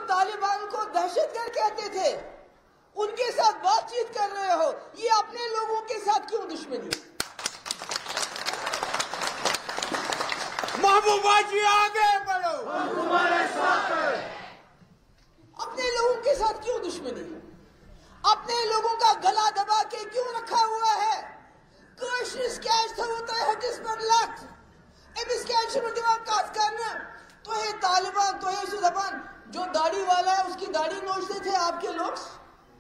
तालिबान को दहशतगर्द कहते थे, उनके साथ बातचीत कर रहे हो, ये अपने लोगों के साथ क्यों दुश्मनी? महबूबा जी आगे बढ़ो, हम तुम्हारे साथ हैं। अपने लोगों के साथ क्यों दुश्मनी? अपने लोगों का गला दबा के क्यों रखा हुआ है? Kashis kech tha hota hai his par lat. Emis kech mein divan kaat karna. तो ये तालिबान, तो ये सुदबान, जो दाढ़ी वाला है उसकी दाढ़ी नोचते थे आपके लोग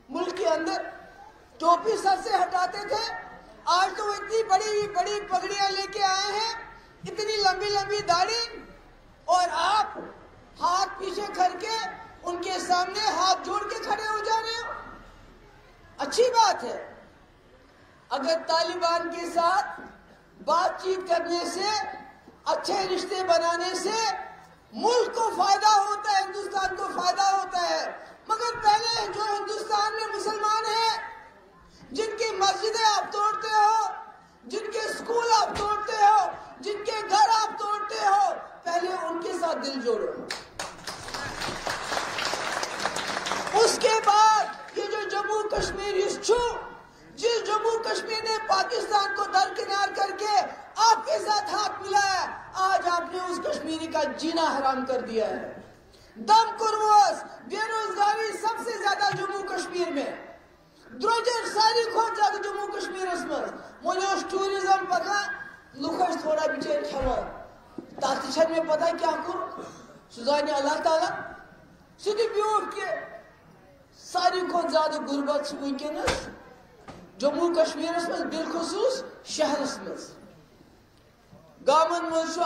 मुल्क के अंदर, टोपी सर से हटाते थे। आज तो वो इतनी बड़ी बड़ी पगड़ियां लेके आए हैं, इतनी लंबी लंबी दाढ़ी, और आप हाथ पीछे करके उनके सामने हाथ जोड़ के खड़े हो जा रहे हो। अच्छी बात है, अगर तालिबान के साथ बातचीत करने से, अच्छे रिश्ते बनाने से मुल्क को फायदा होता है, हिंदुस्तान को फायदा होता है। मगर पहले जो हिंदुस्तान में मुसलमान हैं, जिनकी मस्जिदें आप तोड़ते हो, जिनके स्कूल आप तोड़ते हो, जिनके घर आप तोड़ते हो, पहले उनके साथ दिल जोड़ो। उसके बाद ये जो जम्मू कश्मीर इश्यू, जिस जम्मू कश्मीर ने पाकिस्तान को दरकिनार करके आपके साथ हाथ मिलाया, आज आपने उस कश्मीरी का जीना हराम कर दिया है। दम कुर्वस, बेरोजगारी सबसे ज्यादा जम्मू कश्मीर में, द्रोजर सारी खोज ज्यादा जम्मू कश्मीर में। मोनोस टूरिज्म पका लुखस थोड़ा बिचार खवा तातिशन में पता क्या करो सुजानी अल्लाह ताला सिद्धि ब्यूट के सारी खोज ज्यादा गुर्बत वुनकस जम्मू कश्मीर में, बिलखुसूस शहरस में, गामन मज